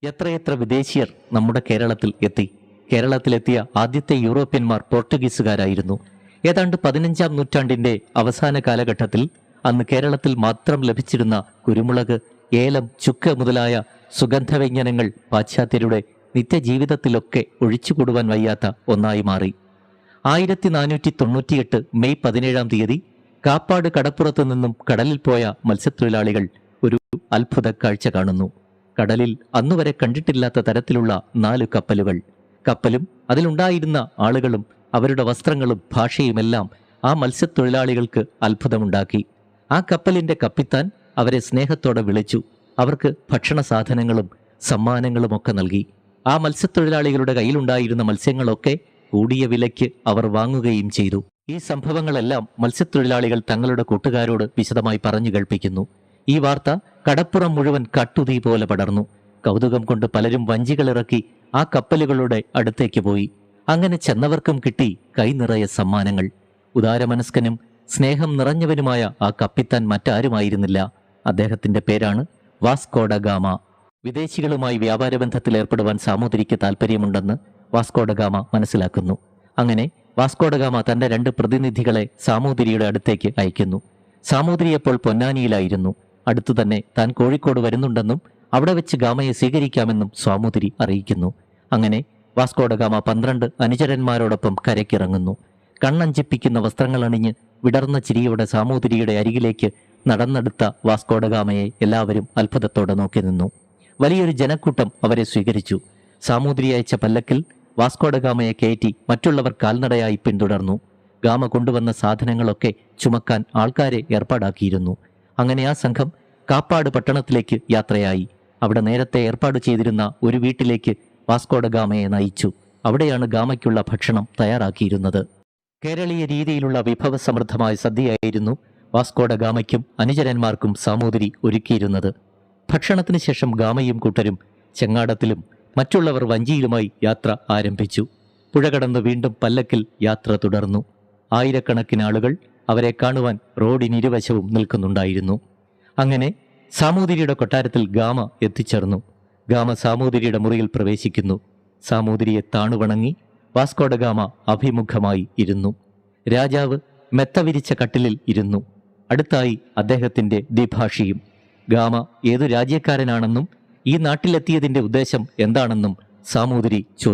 എത്രയെത്ര വിദേശീയർ നമ്മുടെ കേരളത്തിൽ എത്തി. കേരളത്തിലെത്തിയ ആദ്യത്തെ യൂറോപ്യന്മാർ പോർട്ടുഗീസുകാരായിരുന്നു. ഏതാണ്ട് 15-ാം നൂറ്റാണ്ടിന്റെ അവസാന കാലഘട്ടത്തിൽ അന്ന് കേരളത്തിൽ മാത്രം ലഭിച്ചിരുന്ന കുരുമുളക്, ഏലം, ചുക്ക് മുതലായ സുഗന്ധവ്യഞ്ജനങ്ങൾ പാശ്ചാത്യരുടെ നിത്യജീവിതത്തിലൊക്കെ ഒഴിച്ചുകൂടുവാൻ വയ്യാത്ത ഒന്നായി മാറി. 1498 മെയ് 17-ാം തീയതി കാപ്പാട് കടപ്പുറത്തു നിന്നും കടലിൽ പോയ മത്സ്യത്തൊഴിലാളികൾ ഒരു അത്ഭുത കാഴ്ച കാണുന്നു. കടലിൽ അന്നുവരെ കണ്ടിട്ടില്ലാത്ത തരത്തിലുള്ള 4 കപ്പലുകൾ. കപ്പലും അതിലുണ്ടായിരുന്ന ആളുകളും അവരുടെ വസ്ത്രങ്ങളും ഭാഷയുമെല്ലാം ആ മത്സ്യത്തൊഴിലാളികൾക്ക് അത്ഭുതമുണ്ടാക്കി. ആ കപ്പലിന്റെ കപ്പിത്താൻ അവരെ സ്നേഹത്തോടെ വിളിച്ചു. അവർക്ക് ഭക്ഷണ സാധനങ്ങളും സമ്മാനങ്ങളുമൊക്കെ നൽകി. ആ മത്സ്യത്തൊഴിലാളികളുടെ കയ്യിലുണ്ടായിരുന്ന മത്സ്യങ്ങളൊക്കെ കൂടിയ വിലയ്ക്ക് അവർ വാങ്ങുകയും ചെയ്തു. ഈ സംഭവങ്ങളെല്ലാം മത്സ്യത്തൊഴിലാളികൾ തങ്ങളുടെ കൂട്ടുകാരോട് വിശദമായി പറഞ്ഞു കേൾപ്പിക്കുന്നു. ഈ വാർത്ത കടപ്പുറം മുഴുവൻ കട്ടുതീ പോലെ പടർന്നു. കൗതുകം കൊണ്ട് പലരും വഞ്ചികളിറക്കി ആ കപ്പലുകളുടെ അടുത്തേക്ക് പോയി. അങ്ങനെ ചെന്നവർക്കും കിട്ടി കൈനിറയെ സമ്മാനങ്ങൾ. ഉദാരമനസ്കനും സ്നേഹം നിറഞ്ഞവനുമായ ആ കപ്പിത്താൻ മറ്റാരുമായിരുന്നില്ല. അദ്ദേഹത്തിന്റെ പേരാണ് വാസ്കോ ഡ ഗാമ. വിദേശികളുമായി വ്യാപാര ബന്ധത്തിൽ ഏർപ്പെടുവാൻ സാമൂതിരിക്ക് താല്പര്യമുണ്ടെന്ന് വാസ്കോ ഡ ഗാമ മനസ്സിലാക്കുന്നു. അങ്ങനെ വാസ്കോ ഡ ഗാമ തന്റെ 2 പ്രതിനിധികളെ സാമൂതിരിയുടെ അടുത്തേക്ക് അയക്കുന്നു. സാമൂതിരി അപ്പോൾ പൊന്നാനിയിലായിരുന്നു. അടുത്തുതന്നെ താൻ കോഴിക്കോട് വരുന്നുണ്ടെന്നും അവിടെ വെച്ച് ഗാമയെ സ്വീകരിക്കാമെന്നും സാമൂതിരി അറിയിക്കുന്നു. അങ്ങനെ വാസ്കോ ഡ ഗാമ 12 അനുചരന്മാരോടൊപ്പം കരയ്ക്കിറങ്ങുന്നു. കണ്ണഞ്ചിപ്പിക്കുന്ന വസ്ത്രങ്ങളണിഞ്ഞ് വിടർന്ന ചിരിയോടെ സാമൂതിരിയുടെ അരികിലേക്ക് നടന്നെടുത്ത വാസ്കോ ഡ ഗാമയെ എല്ലാവരും അത്ഭുതത്തോടെ നോക്കി നിന്നു. വലിയൊരു ജനക്കൂട്ടം അവരെ സ്വീകരിച്ചു. സാമൂതിരി അയച്ച പല്ലക്കിൽ വാസ്കോ ഡ ഗാമയെ കയറ്റി മറ്റുള്ളവർ കാൽനടയായി പിന്തുടർന്നു. ഗാമ കൊണ്ടുവന്ന സാധനങ്ങളൊക്കെ ചുമക്കാൻ ആൾക്കാരെ ഏർപ്പാടാക്കിയിരുന്നു. അങ്ങനെ ആ സംഘം കാപ്പാട് പട്ടണത്തിലേക്ക് യാത്രയായി. അവിടെ നേരത്തെ ഏർപ്പാട് ചെയ്തിരുന്ന ഒരു വീട്ടിലേക്ക് വാസ്കോ ഡ ഗാമയെ നയിച്ചു. അവിടെയാണ് ഗാമയ്ക്കുള്ള ഭക്ഷണം തയ്യാറാക്കിയിരുന്നത്. കേരളീയ രീതിയിലുള്ള വിഭവസമൃദ്ധമായ സദ്യയായിരുന്നു വാസ്കോ ഡ ഗാമയ്ക്കും അനുചരന്മാർക്കും സാമൂതിരി ഒരുക്കിയിരുന്നത്. ഭക്ഷണത്തിന് ശേഷം ഗാമയും കൂട്ടരും ചെങ്ങാടത്തിലും മറ്റുള്ളവർ വഞ്ചിയിലുമായി യാത്ര ആരംഭിച്ചു. പുഴ കടന്ന് വീണ്ടും പല്ലക്കിൽ യാത്ര തുടർന്നു. ആയിരക്കണക്കിന് ആളുകൾ അവരെ കാണുവാൻ റോഡിനിരുവശവും നിൽക്കുന്നുണ്ടായിരുന്നു. അങ്ങനെ സാമൂതിരിയുടെ കൊട്ടാരത്തിൽ ഗാമ എത്തിച്ചേർന്നു. ഗാമ സാമൂതിരിയുടെ മുറിയിൽ പ്രവേശിക്കുന്നു. സാമൂതിരിയെ താണുവണങ്ങി വാസ്കോ ഡ ഗാമ അഭിമുഖമായി ഇരുന്നു. രാജാവ് മെത്തവിരിച്ച കട്ടിലിൽ ഇരുന്നു. അടുത്തായി അദ്ദേഹത്തിന്റെ ദ്വിഭാഷിയും. ഗാമ ഏതു രാജ്യക്കാരനാണെന്നും ഈ നാട്ടിലെത്തിയതിന്റെ ഉദ്ദേശം എന്താണെന്നും സാമൂതിരി ചോദിച്ചു.